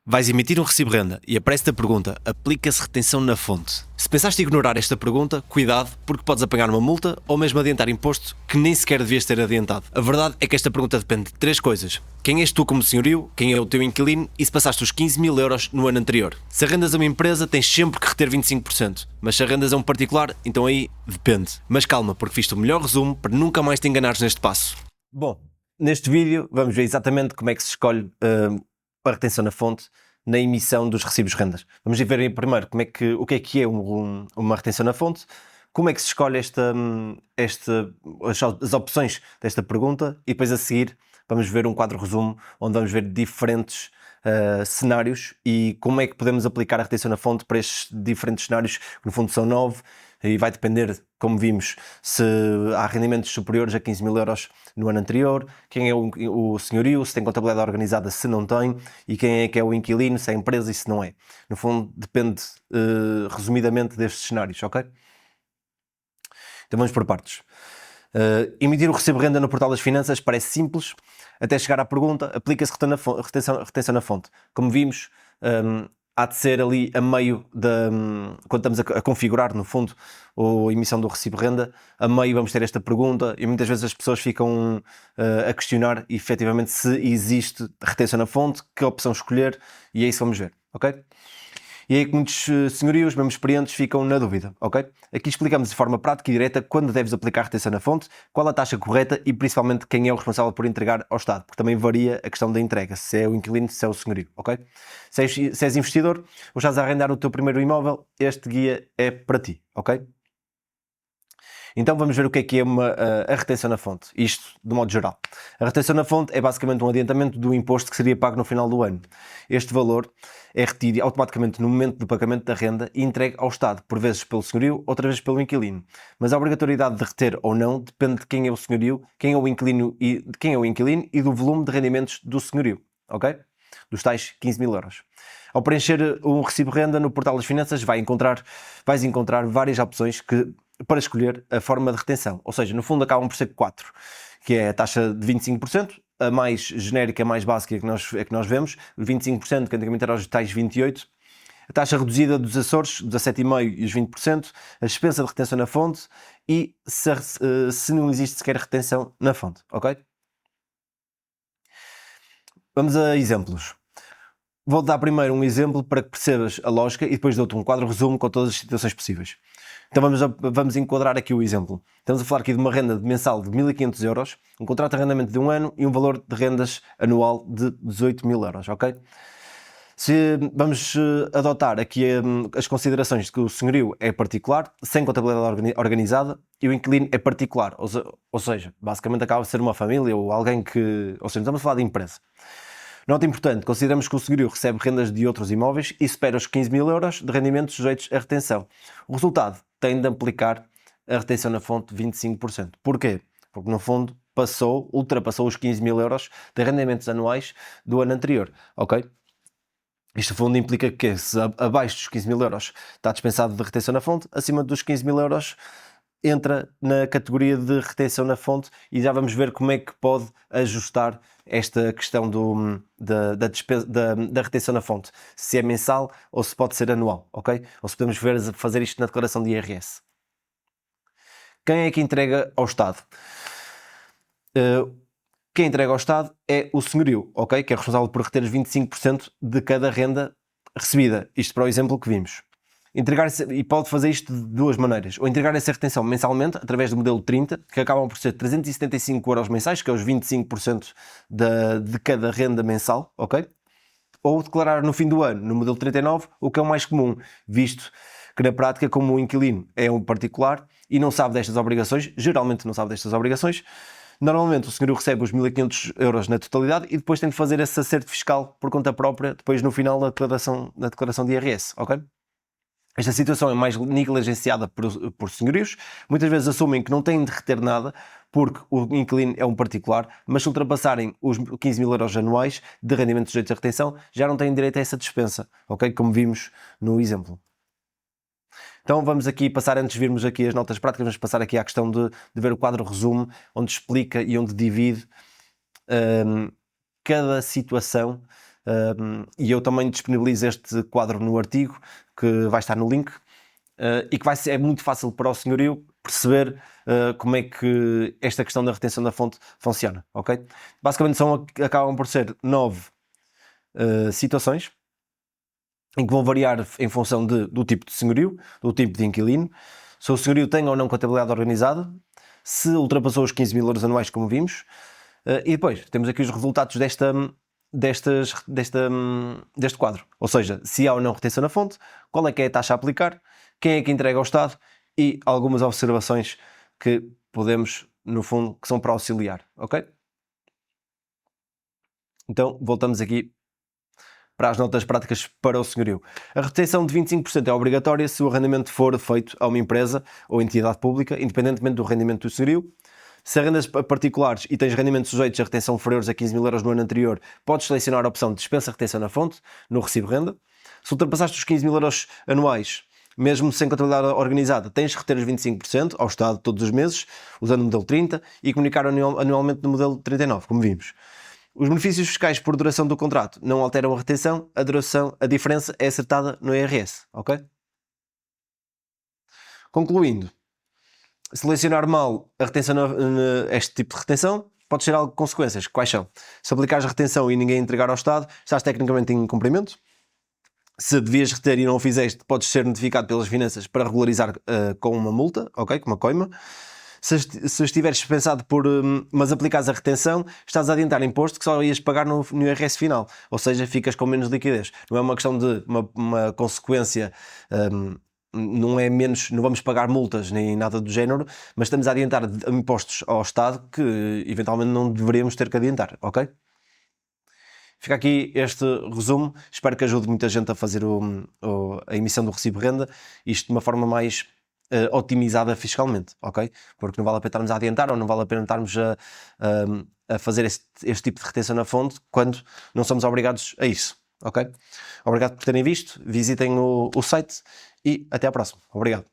Vais emitir um recibo de renda e aparece-te a pergunta: aplica-se retenção na fonte? Se pensaste ignorar esta pergunta, cuidado, porque podes apanhar uma multa ou mesmo adiantar imposto que nem sequer devias ter adiantado. A verdade é que esta pergunta depende de três coisas: quem és tu como senhorio, quem é o teu inquilino e se passaste os 15.000 euros no ano anterior. Se arrendas a uma empresa, tens sempre que reter 25%, mas se arrendas a um particular, então aí depende. Mas calma, porque fiz-te o melhor resumo para nunca mais te enganares neste passo. Bom, neste vídeo vamos ver exatamente como é que se escolhe a retenção na fonte na emissão dos recibos de rendas. Vamos ver primeiro o que é uma retenção na fonte, como é que se escolhe as opções desta pergunta e depois a seguir vamos ver um quadro resumo onde vamos ver diferentes cenários e como é que podemos aplicar a retenção na fonte para estes diferentes cenários, que no fundo são 9, e vai depender, como vimos, se há rendimentos superiores a 15.000 euros no ano anterior, quem é o senhorio, se tem contabilidade organizada, se não tem, e quem é que é o inquilino, se é empresa e se não é. No fundo, depende resumidamente destes cenários, ok? Então vamos por partes. Emitir o recibo de renda no portal das finanças parece simples, até chegar à pergunta: aplica-se retenção na fonte? Como vimos, há de ser ali a meio quando estamos a configurar, no fundo, a emissão do recibo de renda, a meio vamos ter esta pergunta e muitas vezes as pessoas ficam a questionar efetivamente se existe retenção na fonte, que opção escolher, e é isso que vamos ver, ok? E aí que muitos senhorios, mesmo experientes, ficam na dúvida, ok? Aqui explicamos de forma prática e direta quando deves aplicar retenção na fonte, qual a taxa correta e principalmente quem é o responsável por entregar ao Estado, porque também varia a questão da entrega, se é o inquilino, se é o senhorio, ok? Se és investidor ou estás a arrendar o teu primeiro imóvel, este guia é para ti, ok? Então vamos ver o que é a retenção na fonte, isto de modo geral. A retenção na fonte é basicamente um adiantamento do imposto que seria pago no final do ano. Este valor é retido automaticamente no momento do pagamento da renda e entregue ao Estado, por vezes pelo senhorio, outra vez pelo inquilino. Mas a obrigatoriedade de reter ou não depende de quem é o senhorio, quem é o inquilino e do volume de rendimentos do senhorio, ok? Dos tais 15.000 euros. Ao preencher um recibo de renda no portal das finanças, vais encontrar várias opções para escolher a forma de retenção. Ou seja, no fundo acabam por ser 4, que é a taxa de 25%, a mais genérica, a mais básica que nós vemos, 25%, que antigamente eram os tais 28%, a taxa reduzida dos Açores, 17,5% e os 20%, a dispensa de retenção na fonte e se não existe sequer retenção na fonte, ok? Vamos a exemplos. Vou dar primeiro um exemplo para que percebas a lógica e depois dou-te um quadro resumo com todas as situações possíveis. Então vamos enquadrar aqui o exemplo. Estamos a falar aqui de uma renda mensal de 1.500 euros, um contrato de arrendamento de um ano e um valor de rendas anual de 18.000 euros, ok? Se vamos adotar aqui as considerações de que o senhorio é particular, sem contabilidade organizada, e o inquilino é particular, ou seja, basicamente acaba de ser uma família ou alguém que... Ou seja, estamos a falar de empresa. Nota importante, consideramos que o senhorio recebe rendas de outros imóveis e supera os 15.000 euros de rendimentos sujeitos à retenção. O resultado tem de aplicar a retenção na fonte de 25%. Porquê? Porque no fundo ultrapassou os 15.000 euros de rendimentos anuais do ano anterior, ok? Isto no fundo implica que se abaixo dos 15.000 euros está dispensado de retenção na fonte, acima dos 15.000 euros entra na categoria de retenção na fonte e já vamos ver como é que pode ajustar esta questão da retenção na fonte, se é mensal ou se pode ser anual, ok? Ou se podemos fazer isto na declaração de IRS. Quem é que entrega ao Estado? Quem entrega ao Estado é o senhorio, ok? Que é responsável por reter os 25% de cada renda recebida. Isto para o exemplo que vimos. E pode fazer isto de duas maneiras. Ou entregar essa retenção mensalmente, através do modelo 30, que acabam por ser 375 euros mensais, que é os 25% de cada renda mensal, ok? Ou declarar no fim do ano, no modelo 39, o que é o mais comum, visto que na prática, como o inquilino é um particular e não sabe destas obrigações, geralmente não sabe destas obrigações, normalmente o senhorio recebe os 1.500 euros na totalidade e depois tem de fazer esse acerto fiscal por conta própria, depois no final da declaração de IRS, ok? Esta situação é mais negligenciada por senhorios, muitas vezes assumem que não têm de reter nada porque o inquilino é um particular, mas se ultrapassarem os 15.000 euros anuais de rendimento sujeito à retenção, já não têm direito a essa dispensa, ok? Como vimos no exemplo. Então vamos aqui passar, antes de virmos aqui as notas práticas, vamos passar aqui à questão de ver o quadro resumo, onde explica e onde divide cada situação e eu também disponibilizo este quadro no artigo, que vai estar no link, e que é muito fácil para o senhorio perceber como é que esta questão da retenção da fonte funciona, ok? Basicamente acabam por ser 9 situações, em que vão variar em função do tipo de senhorio, do tipo de inquilino, se o senhorio tem ou não contabilidade organizada, se ultrapassou os 15 mil euros anuais, como vimos, e depois temos aqui os resultados deste quadro, ou seja, se há ou não retenção na fonte, qual é que é a taxa a aplicar, quem é que entrega ao Estado e algumas observações que podemos, no fundo, que são para auxiliar, ok? Então, voltamos aqui para as notas práticas para o senhorio. A retenção de 25% é obrigatória se o arrendamento for feito a uma empresa ou entidade pública, independentemente do rendimento do senhorio. Se arrendas a particulares e tens rendimentos sujeitos a retenção inferiores a 15 mil euros no ano anterior, podes selecionar a opção de dispensa retenção na fonte, no recibo de renda. Se ultrapassaste os 15 mil euros anuais, mesmo sem contabilidade organizada, tens de reter os 25% ao Estado todos os meses, usando o modelo 30, e comunicar anualmente no modelo 39, como vimos. Os benefícios fiscais por duração do contrato não alteram a retenção, a diferença é acertada no IRS, ok? Concluindo, selecionar mal a retenção, este tipo de retenção pode ter algo consequências. Quais são? Se aplicares a retenção e ninguém entregar ao Estado, estás tecnicamente em incumprimento. Se devias reter e não o fizeste, podes ser notificado pelas finanças para regularizar com uma multa, ok? Com uma coima. Se estiveres dispensado mas aplicares a retenção, estás a adiantar imposto que só ias pagar no IRS final, ou seja, ficas com menos liquidez. Não é uma questão de uma consequência, não é menos, não vamos pagar multas nem nada do género, mas estamos a adiantar impostos ao Estado que eventualmente não deveríamos ter que adiantar, ok? Fica aqui este resumo, espero que ajude muita gente a fazer a emissão do recibo de renda, isto de uma forma mais otimizada fiscalmente, ok? Porque não vale a pena estarmos a adiantar ou não vale a pena estarmos a fazer este tipo de retenção na fonte quando não somos obrigados a isso, ok? Obrigado por terem visto, visitem o site e até à próxima. Obrigado.